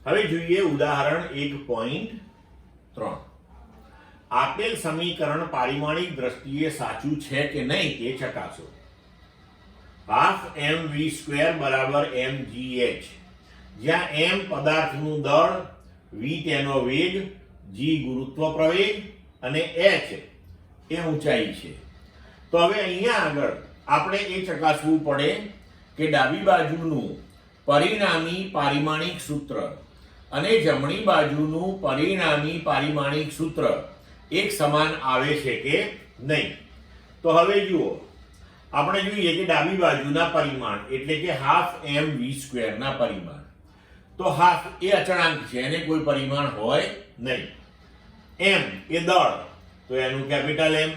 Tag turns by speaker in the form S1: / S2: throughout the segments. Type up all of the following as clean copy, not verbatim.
S1: હવે જોઈએ ઉદાહરણ 1.3. આપેલ સમીકરણ પારિમાણિક દ્રષ્ટિએ સાચું છે કે નહીં તે ચકાસો. હાફ mv² બરાબર mgh, જ્યાં m પદાર્થનું દળ, v તેનો વેગ, g ગુરુત્વ પ્રવેગ અને h એ ઊંચાઈ છે. તો હવે અહીંયા આગળ આપણે એ ચકાસવું પડે કે ડાબી બાજુનું પરિણામી પારિમાણિક સૂત્ર અને જમણી બાજુનું પરિણામી પારિમાણિક સૂત્ર એક સમાન આવે છે કે નહીં. તો હવે જુઓ, આપણે જોઈએ કે ડાબી બાજુના પરિમાણ એટલે કે હાફ mv² ના પરિમાણ. તો હાફ એ અચળાંક છે, એને કોઈ પરિમાણ હોય નહીં. m એ દળ, તો એનું કેપિટલ M.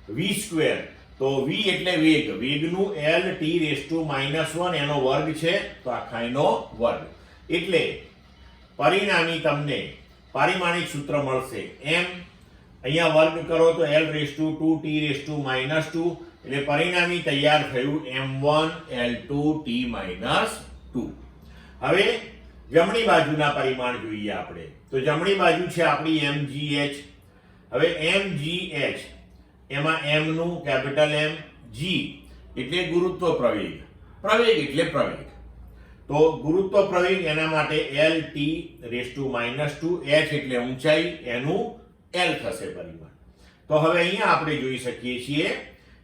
S1: v², તો v એટલે વેગ, વેગનું L(t⁻⁻1) એનો વર્ગ છે, તો આખાનો વર્ગ. એટલે પરિણામી તમને પારિમાણિક સૂત્ર મળશે m, અહીંયા વર્ગ કરો તો L(2t⁻²), એટલે પરિણામી તૈયાર થયું m1L2t-2. હવે જમણી બાજુના પરિમાણ જોઈએ આપણે. તો જમણી બાજુ છે આપણી mgh. હવે mgh એમાં m નું કેપિટલ M, g એટલે ગુરુત્વ પ્રવેગ, પ્રવેગ એટલે પ્રવેગ. તો ગુરુત્વ પ્રવેગ એના માટે L(t⁻²), h એટલે ઊંચાઈ, એનું L થશે પરિમાણ. તો હવે અહીંયા આપણે જોઈ શકીએ છીએ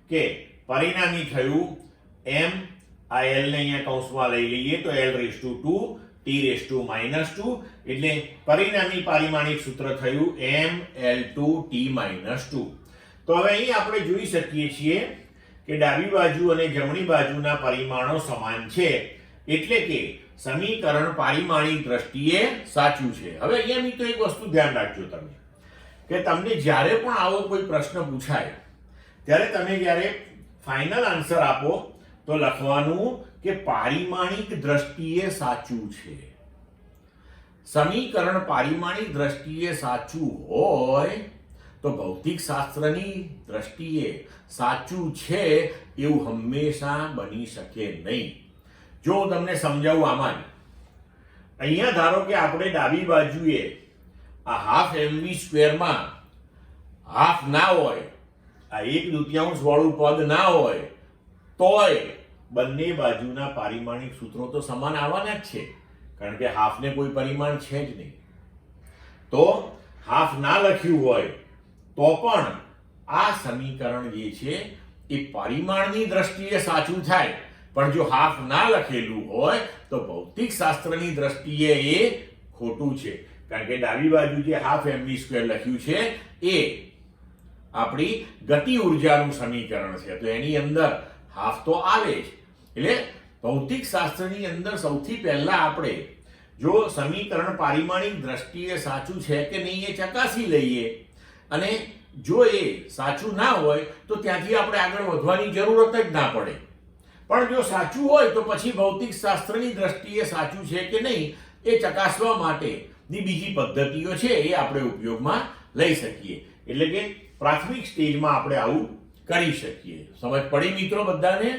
S1: કે પરિણામી થયું m, આ L ને અહીંયા કૌંસમાં લઈ લઈએ તો L(2t⁻²), એટલે પરિણામી પારિમાણિક સૂત્ર થયું mL2t-2. તો હવે અહીં આપણે જોઈ શકીએ છીએ કે ડાબી બાજુ અને જમણી બાજુના પરિમાણો સમાન છે, એટલે કે સમીકરણ પારિમાણિક દ્રષ્ટિએ સાચું છે. હવે અહીંયા મિત્રો એક વસ્તુ ધ્યાન રાખજો તમે, કે તમને જ્યારે પણ આવો કોઈ પ્રશ્ન પૂછાય ત્યારે તમે જ્યારે ફાઇનલ આન્સર આપો તો લખવાનું કે પારિમાણિક દ્રષ્ટિએ સાચું છે. સમીકરણ પારિમાણિક દ્રષ્ટિએ સાચું હોય તો ભૌતિક શાસ્ત્રની દ્રષ્ટિએ સાચું છે એવું હંમેશા બની શકે નહીં. જો હું તમને સમજાવું આમાં, અહીંયા ધારો કે આપણે ડાબી બાજુએ આ હાફ mv² માં હાફ ના હોય, આ 1/2 વાળું પદ ના હોય, તોય બંને બાજુના પારિમાણિક સૂત્રો તો સમાન આવવાના જ છે, કારણ કે હાફને કોઈ પરિમાણ છે જ નહીં. તો હાફ ના લખ્યું હોય તો પણ આ સમીકરણ જે છે એ પરિમાણની દ્રષ્ટિએ સાચું થાય, પણ જો હાફ ના લખેલું હોય તો ભૌતિક શાસ્ત્રની દ્રષ્ટિએ એ ખોટું છે, કારણ કે ડાબી બાજુ જે હાફ mv² લખ્યું છે એ આપણી ગતિ ઉર્જાનું સમીકરણ છે, તો એની અંદર હાફ તો આવે જ. એટલે ભૌતિક શાસ્ત્રની અંદર સૌથી પહેલા આપણે જો સમીકરણ પારિમાણિક દ્રષ્ટિએ સાચું છે કે નહીં એ ચકાસી લઈએ, અને જો એ સાચું ના હોય તો ત્યાંથી આપણે આગળ વધવાની જરૂરત જ ના પડે. પણ જો સાચું હોય તો પછી ભૌતિક શાસ્ત્રની દ્રષ્ટિએ સાચું છે કે નહીં એ ચકાસવા માટેની બીજી પદ્ધતિઓ છે એ આપણે ઉપયોગમાં લઈ શકીએ. એટલે કે પ્રાથમિક સ્ટેજમાં આપણે આવું કરી શકીએ. સમજ પડી મિત્રો બધાને?